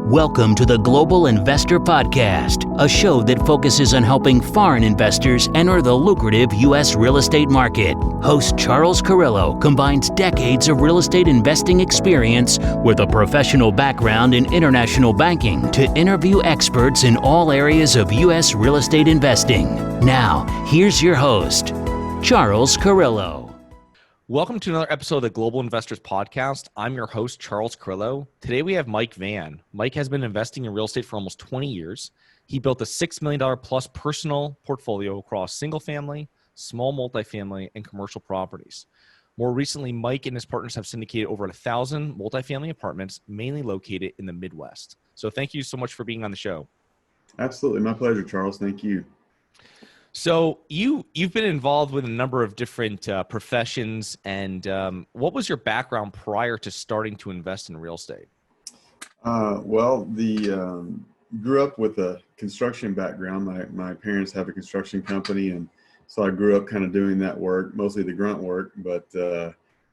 Welcome to the Global Investor Podcast, a show that focuses on helping foreign investors enter the lucrative U.S. real estate market. Host Charles Carrillo combines decades of real estate investing experience with a professional background in international banking to interview experts in all areas of U.S. real estate investing. Now, here's your host, Charles Carrillo. Welcome to another episode of the Global Investors Podcast. I'm your host, Charles Carrillo. Today we have Mike Vann. Mike has been investing in real estate for almost 20 years. He built a $6 million plus personal portfolio across single family, small multifamily, and commercial properties. More recently, Mike and his partners have syndicated over 1,000 multifamily apartments, mainly located in the Midwest. So thank you so much for being on the show. Absolutely. My pleasure, Charles. Thank you. So you've been involved with a number of different professions, and what was your background prior to starting to invest in real estate? Grew up with a construction background. My parents have a construction company, and so I grew up kind of doing that work, mostly the grunt work,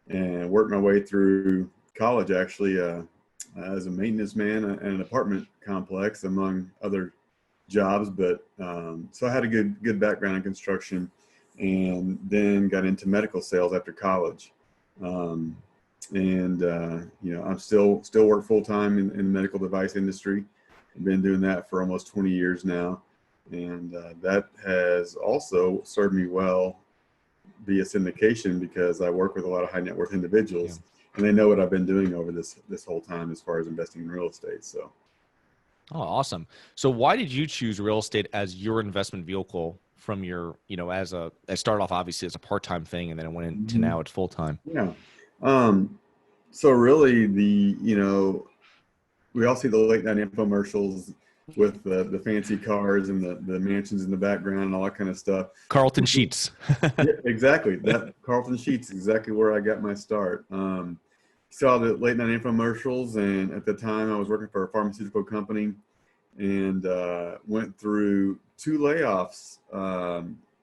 and worked my way through college actually as a maintenance man in an apartment complex, among other jobs, but so I had a good background in construction, and then got into medical sales after college. I'm still work full time in the medical device industry. I've been doing that for almost 20 years now, and that has also served me well via syndication, because I work with a lot of high net worth individuals, and they know what I've been doing over this whole time as far as investing in real estate. So. Oh, awesome. So why did you choose real estate as your investment vehicle from your, it started off obviously as a part-time thing, and then it went into now it's full-time? Yeah. So really we all see the late night infomercials with the fancy cars and the mansions in the background and all that kind of stuff. Carlton Sheets. Yeah, exactly. That Carlton Sheets, exactly where I got my start. Saw the late night infomercials, and at the time I was working for a pharmaceutical company, and went through 2 layoffs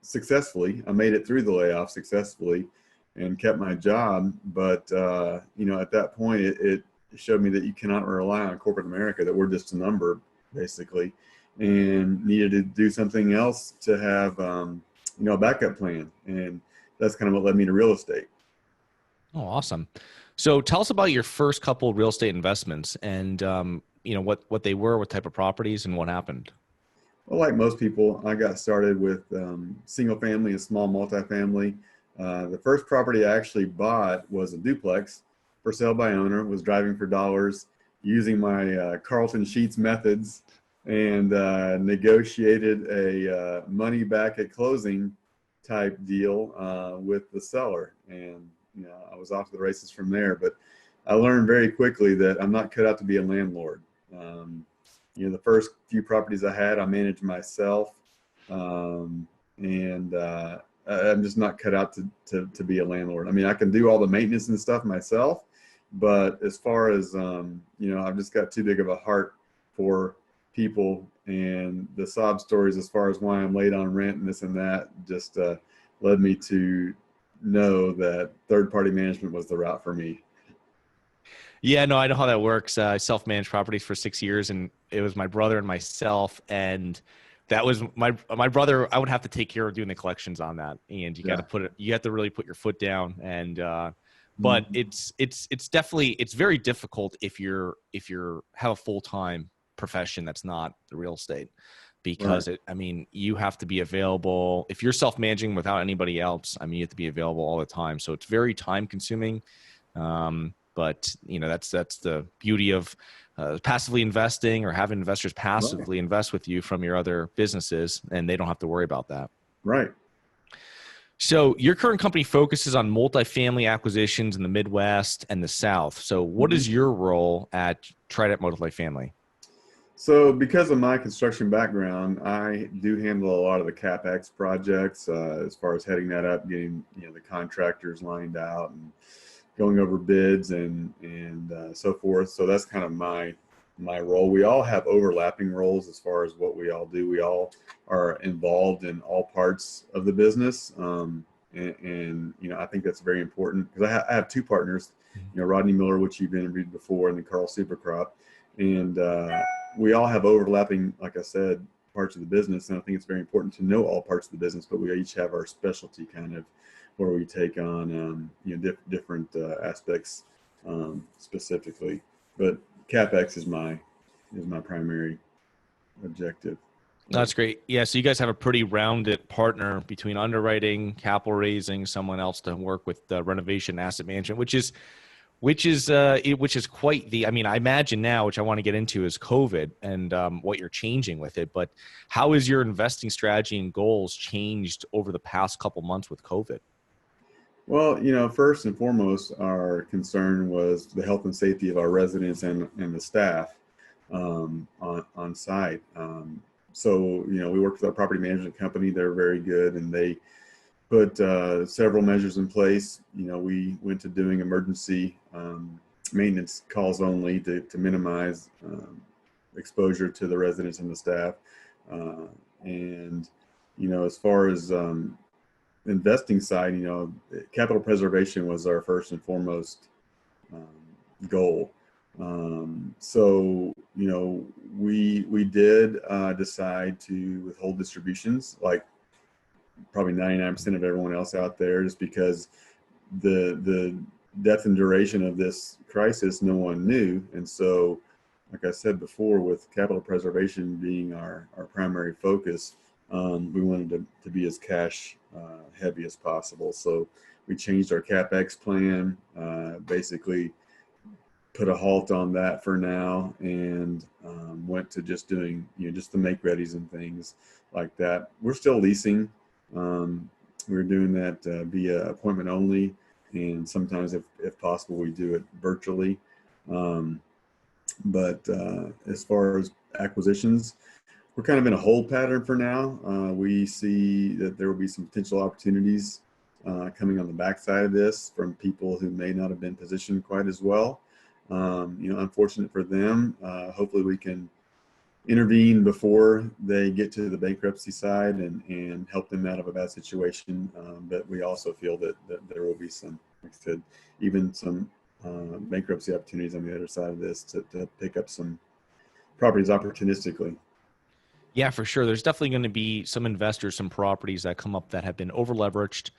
successfully. I made it through the layoffs successfully and kept my job. But, at that point, it showed me that you cannot rely on corporate America, that we're just a number, basically, and needed to do something else to have, a backup plan. And that's kind of what led me to real estate. Oh, awesome. So tell us about your first couple of real estate investments, and what they were, what type of properties, and what happened. Well, like most people, I got started with single family and small multifamily. The first property I actually bought was a duplex for sale by owner. Was driving for dollars, using my Carlton Sheets methods, and negotiated a money back at closing type deal with the seller. And I was off to the races from there, but I learned very quickly that I'm not cut out to be a landlord. The first few properties I had, I managed myself, and I'm just not cut out to be a landlord. I mean, I can do all the maintenance and stuff myself, but as far as, I've just got too big of a heart for people, and the sob stories as far as why I'm late on rent and this and that just led me to know that third-party management was the route for me. Yeah, no, I know how that works. I self-managed properties for 6 years, and it was my brother and myself, and that was my brother. I would have to take care of doing the collections on that, and you have to really put your foot down. And but it's definitely, it's very difficult if you have a full-time profession that's not the real estate. Because you have to be available. If you're self-managing without anybody else, you have to be available all the time. So it's very time consuming. But that's the beauty of passively investing, or having investors passively invest with you from your other businesses, and they don't have to worry about that. Right. So your current company focuses on multifamily acquisitions in the Midwest and the South. So what is your role at Trident Multifamily? So because of my construction background, I do handle a lot of the CapEx projects, as far as heading that up, getting the contractors lined out and going over bids and so forth. So that's kind of my role. We all have overlapping roles as far as what we all do. We all are involved in all parts of the business, and I think that's very important, because I have 2 partners Rodney Miller, which you've interviewed before, and then Carl Supercrop. And we all have overlapping, like I said, parts of the business. And I think it's very important to know all parts of the business, but we each have our specialty kind of where we take on, different aspects specifically. But CapEx is my primary objective. That's great. Yeah. So you guys have a pretty rounded partner between underwriting, capital raising, someone else to work with renovation, asset management, which is quite the, I mean, I imagine now, which I want to get into, is COVID and what you're changing with it. But how has your investing strategy and goals changed over the past couple months with COVID? Well, first and foremost, our concern was the health and safety of our residents and the staff on site. So, we worked with our property management company. They're very good, and they put several measures in place. We went to doing emergency maintenance calls only to minimize exposure to the residents and the staff. And, as far as investing side, capital preservation was our first and foremost goal. So, we did decide to withhold distributions, like probably 99% of everyone else out there, just because the depth and duration of this crisis, no one knew. And so, like I said before, with capital preservation being our primary focus, we wanted to be as cash heavy as possible. So we changed our CapEx plan, basically put a halt on that for now, and went to just doing, just the make readies and things like that. We're still leasing. We're doing that via appointment only, and sometimes if possible, we do it virtually. But as far as acquisitions, we're kind of in a hold pattern for now. We see that there will be some potential opportunities coming on the backside of this from people who may not have been positioned quite as well. Unfortunate for them. Hopefully we can intervene before they get to the bankruptcy side and help them out of a bad situation. But we also feel that there will be some, like I said, even some bankruptcy opportunities on the other side of this to pick up some properties opportunistically. Yeah, for sure. There's definitely going to be some investors, some properties that come up that have been over leveraged,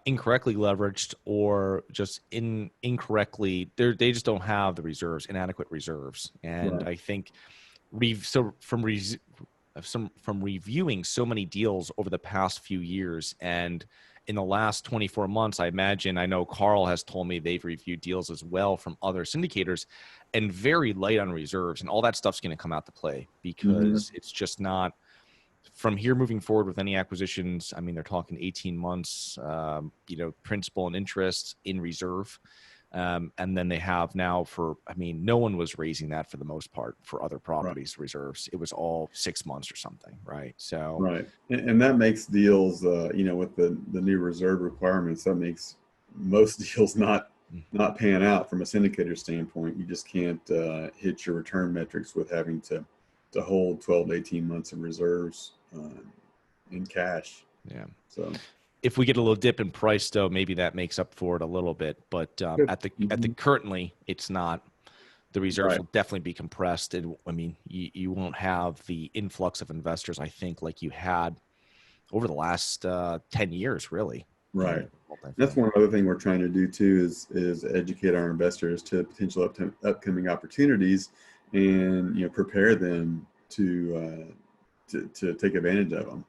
incorrectly leveraged, or just incorrectly. They just don't have the reserves, inadequate reserves. And right. I think from reviewing so many deals over the past few years, and in the last 24 months, I know Carl has told me they've reviewed deals as well from other syndicators, and very light on reserves, and all that stuff's going to come out to play because it's just not from here moving forward with any acquisitions. I mean, they're talking 18 months, principal and interest in reserve. And then they have now no one was raising that for the most part for other properties, right. Reserves. It was all 6 months or something. Right. So, right. And that makes deals, with the new reserve requirements, that makes most deals not pan out from a syndicator standpoint. You just can't hit your return metrics with having to hold 12 to 18 months of reserves in cash. Yeah. So if we get a little dip in price, though, maybe that makes up for it a little bit. But at the currently, it's not. The reserves right. will definitely be compressed. And I mean, you won't have the influx of investors, I think, like you had over the last 10 years, really. Right. That's one other thing we're trying to do too is educate our investors to potential upcoming opportunities, and prepare them to take advantage of them.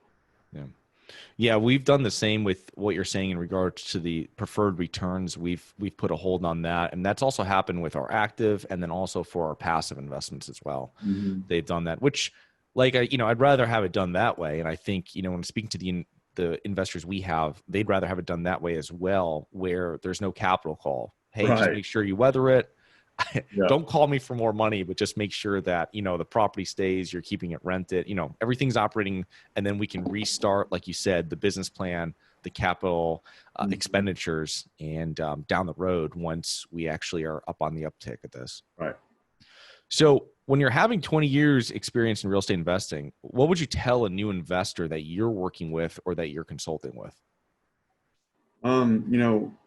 Yeah, we've done the same with what you're saying in regards to the preferred returns. We've put a hold on that, and that's also happened with our active and then also for our passive investments as well. Mm-hmm. They've done that, which, I'd rather have it done that way. And I think when speaking to the investors we have, they'd rather have it done that way as well, where there's no capital call. Hey, right. Just make sure you weather it. Yeah. Don't call me for more money, but just make sure that, the property stays, you're keeping it rented, everything's operating, and then we can restart, like you said, the business plan, the capital expenditures, and down the road once we actually are up on the uptick at this. Right. So when you're having 20 years experience in real estate investing, what would you tell a new investor that you're working with or that you're consulting with?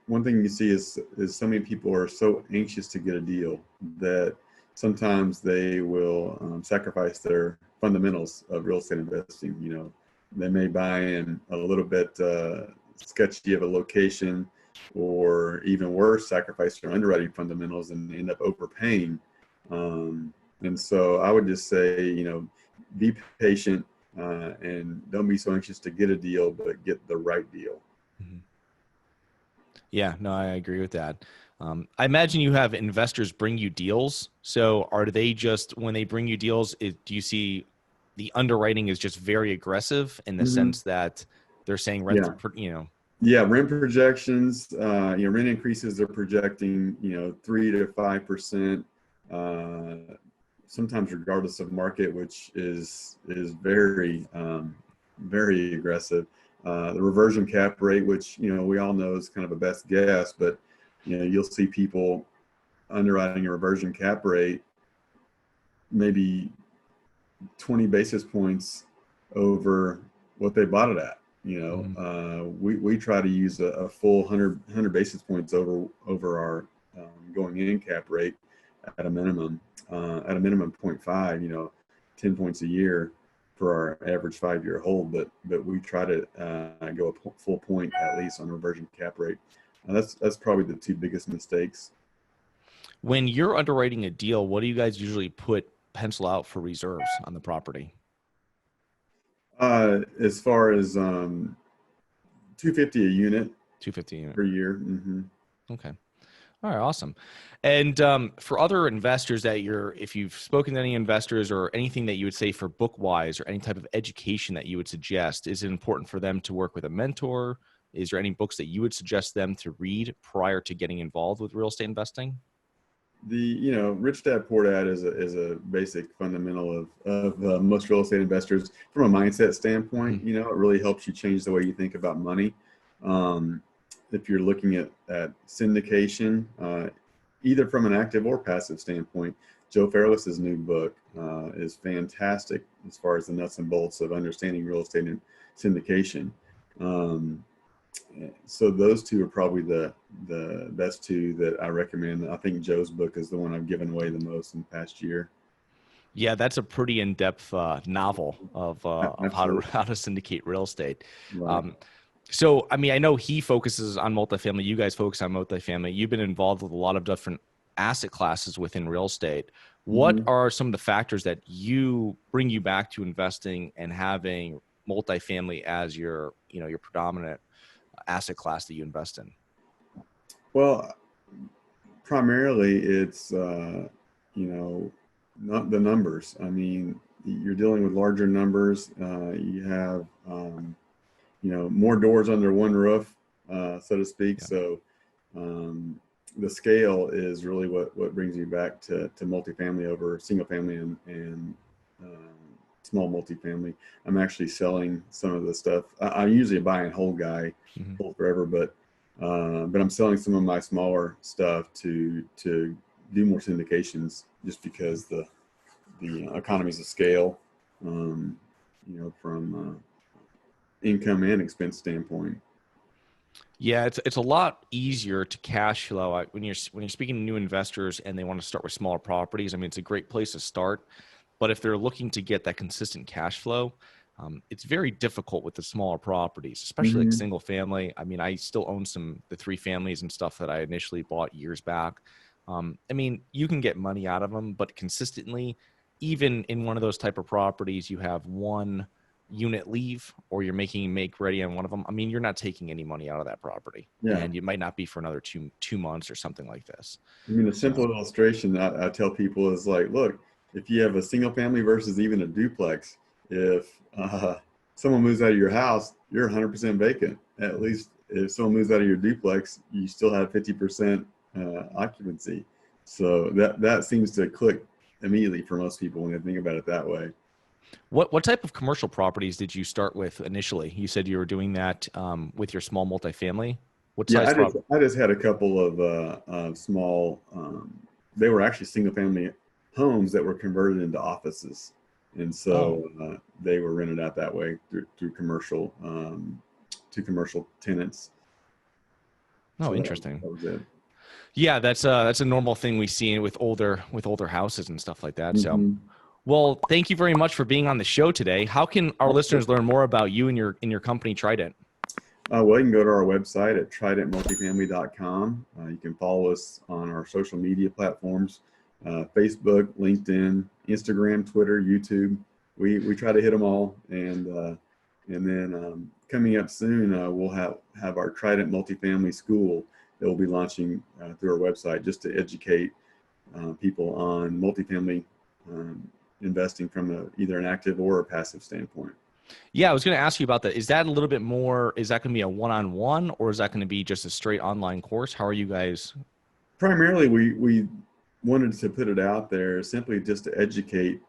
one thing you see is so many people are so anxious to get a deal that sometimes they will sacrifice their fundamentals of real estate investing. You know, they may buy in a little bit sketchy of a location, or even worse, sacrifice their underwriting fundamentals and end up overpaying. And so I would just say, you know, be patient and don't be so anxious to get a deal, but get the right deal. Mm-hmm. Yeah, no, I agree with that. I imagine you have investors bring you deals. So are they just, when they bring you deals, do you see the underwriting is just very aggressive in the sense that they're saying rent, you know? Yeah, rent projections, you know, rent increases, they're projecting, you know, 3 to 5%, sometimes regardless of market, which is very, very aggressive. The reversion cap rate, which, you know, we all know is kind of a best guess, but, you know, you'll see people underwriting a reversion cap rate maybe 20 basis points over what they bought it at. You know, we try to use a full 100 basis points over our going in cap rate at a minimum 0.5, you know, 10 points a year for our average 5-year hold, but we try to go a full point at least on reversion cap rate. That's probably the two biggest mistakes. When you're underwriting a deal, what do you guys usually pencil out for reserves on the property? As far as $250 a unit. $250 a unit per year. Okay. All right, awesome. And for other investors that if you've spoken to any investors or anything that you would say for book-wise or any type of education that you would suggest, is it important for them to work with a mentor? Is there any books that you would suggest them to read prior to getting involved with real estate investing? You know, Rich Dad Poor Dad is a basic fundamental of most real estate investors from a mindset standpoint. You know, it really helps you change the way you think about money. If you're looking at syndication, either from an active or passive standpoint, Joe Fairless's new book is fantastic as far as the nuts and bolts of understanding real estate and syndication. So those two are probably the best two that I recommend. I think Joe's book is the one I've given away the most in the past year. Yeah, that's a pretty in-depth novel of how to syndicate real estate. Right. So, I mean, I know he focuses on multifamily. You guys focus on multifamily. You've been involved with a lot of different asset classes within real estate. What are some of the factors that bring you back to investing and having multifamily as your predominant asset class that you invest in? Well, primarily it's, you know, not the numbers. I mean, you're dealing with larger numbers. You have, you know, more doors under one roof, so to speak. Yeah. So the scale is really what brings you back to multifamily over single family and small multifamily. I'm actually selling some of the stuff. I'm usually a buy and hold guy, hold forever, but I'm selling some of my smaller stuff to do more syndications, just because the economies of scale, you know, from income and expense standpoint. Yeah, it's a lot easier to cash flow when you're speaking to new investors and they want to start with smaller properties. I mean, it's a great place to start, but if they're looking to get that consistent cash flow, it's very difficult with the smaller properties, especially like single family. I mean, I still own the 3 families and stuff that I initially bought years back. I mean, you can get money out of them, but consistently, even in one of those type of properties, you have one unit leave or you're making make ready on one of them. I mean, you're not taking any money out of that property, and it might not be for another two months or something like this. I mean, a simple illustration I tell people is like, look, if you have a single family versus even a duplex, if someone moves out of your house, you're 100% vacant. At least if someone moves out of your duplex, you still have 50% occupancy. So that seems to click immediately for most people when they think about it that way. What type of commercial properties did you start with initially? You said you were doing that with your small multifamily. What size property? I just had a couple of small. They were actually single family homes that were converted into offices, and so they were rented out that way through commercial to commercial tenants. Oh, So interesting. that was it. Yeah, that's a normal thing we see with older houses and stuff like that. So, Mm-hmm. well, thank you very much for being on the show today. How can our listeners learn more about you and your company Trident? Well, you can go to our website at tridentmultifamily.com. You can follow us on our social media platforms, Facebook, LinkedIn, Instagram, Twitter, YouTube. We try to hit them all. And then coming up soon, we'll have our Trident Multifamily School that will be launching through our website just to educate people on multifamily investing from either an active or a passive standpoint. Yeah, I was going to ask you about that. Is that a little bit more, is that going to be a one-on-one, or is that going to be just a straight online course? How are you guys? Primarily, we wanted to put it out there simply just to educate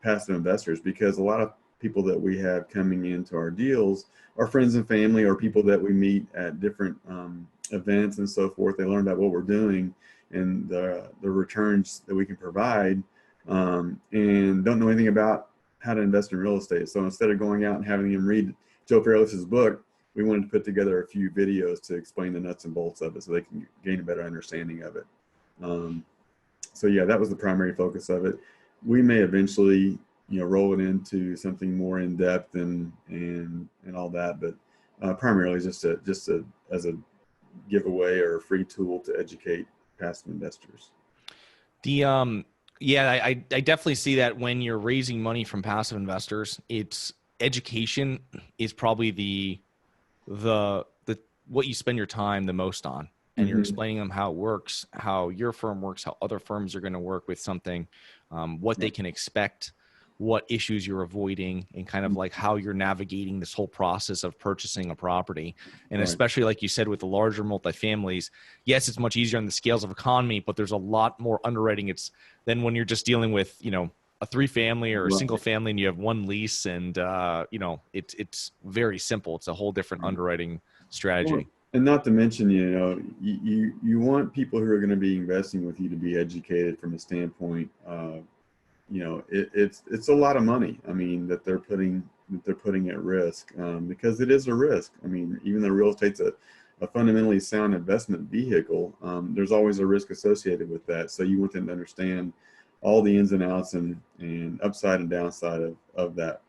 passive investors, because a lot of people that we have coming into our deals are friends and family or people that we meet at different events and so forth. They learn about what we're doing and the returns that we can provide, and don't know anything about how to invest in real estate. So instead of going out and having them read Joe Fairless's book, we wanted to put together a few videos to explain the nuts and bolts of it so they can gain a better understanding of it. So yeah, that was the primary focus of it. We may eventually, roll it into something more in depth and all that, but primarily just as a giveaway or a free tool to educate passive investors. Yeah, I definitely see that when you're raising money from passive investors, it's education is probably the what you spend your time the most on, and you're explaining them how it works, how your firm works, how other firms are going to work with something, what they can expect, what issues you're avoiding, and kind of like how you're navigating this whole process of purchasing a property. And especially like you said, with the larger multifamilies, yes, it's much easier on the scales of economy, but there's a lot more underwriting than when you're just dealing with, a 3-family or a single family and you have one lease and, it's very simple. It's a whole different underwriting strategy. Well, and not to mention, you want people who are going to be investing with you to be educated from a standpoint of, it's a lot of money. I mean, that they're putting at risk, because it is a risk. I mean, even though real estate's a fundamentally sound investment vehicle, there's always a risk associated with that. So you want them to understand all the ins and outs and upside and downside of that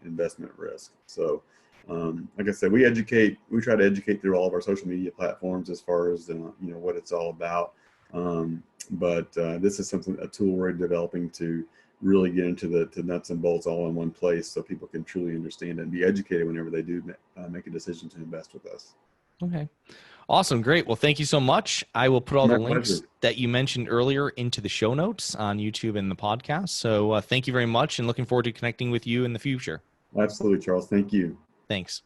investment risk. So, like I said, we try to educate through all of our social media platforms as far as what it's all about. But this is a tool we're developing to really get into the nuts and bolts all in one place, so people can truly understand it and be educated whenever they do make a decision to invest with us. Okay. Awesome. Great. Well, thank you so much. I will put all the links pleasure that you mentioned earlier into the show notes on YouTube and the podcast. So thank you very much, and looking forward to connecting with you in the future. Absolutely, Charles. Thank you. Thanks.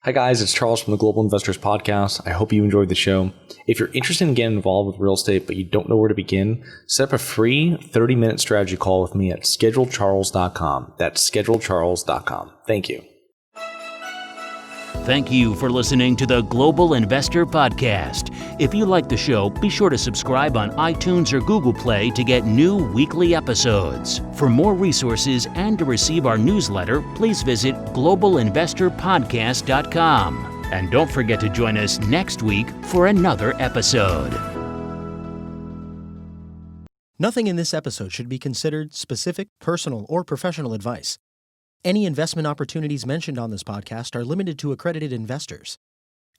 Hi, guys. It's Charles from the Global Investors Podcast. I hope you enjoyed the show. If you're interested in getting involved with real estate, but you don't know where to begin, set up a free 30-minute strategy call with me at schedulecharles.com. That's schedulecharles.com. Thank you. Thank you for listening to the Global Investor Podcast. If you like the show, be sure to subscribe on iTunes or Google Play to get new weekly episodes. For more resources and to receive our newsletter, please visit globalinvestorpodcast.com. And don't forget to join us next week for another episode. Nothing in this episode should be considered specific, personal, or professional advice. Any investment opportunities mentioned on this podcast are limited to accredited investors.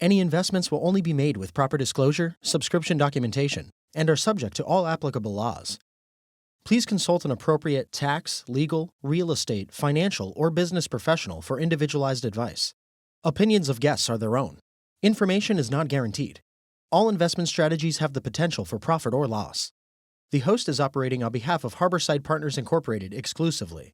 Any investments will only be made with proper disclosure, subscription documentation, and are subject to all applicable laws. Please consult an appropriate tax, legal, real estate, financial, or business professional for individualized advice. Opinions of guests are their own. Information is not guaranteed. All investment strategies have the potential for profit or loss. The host is operating on behalf of Harborside Partners Incorporated exclusively.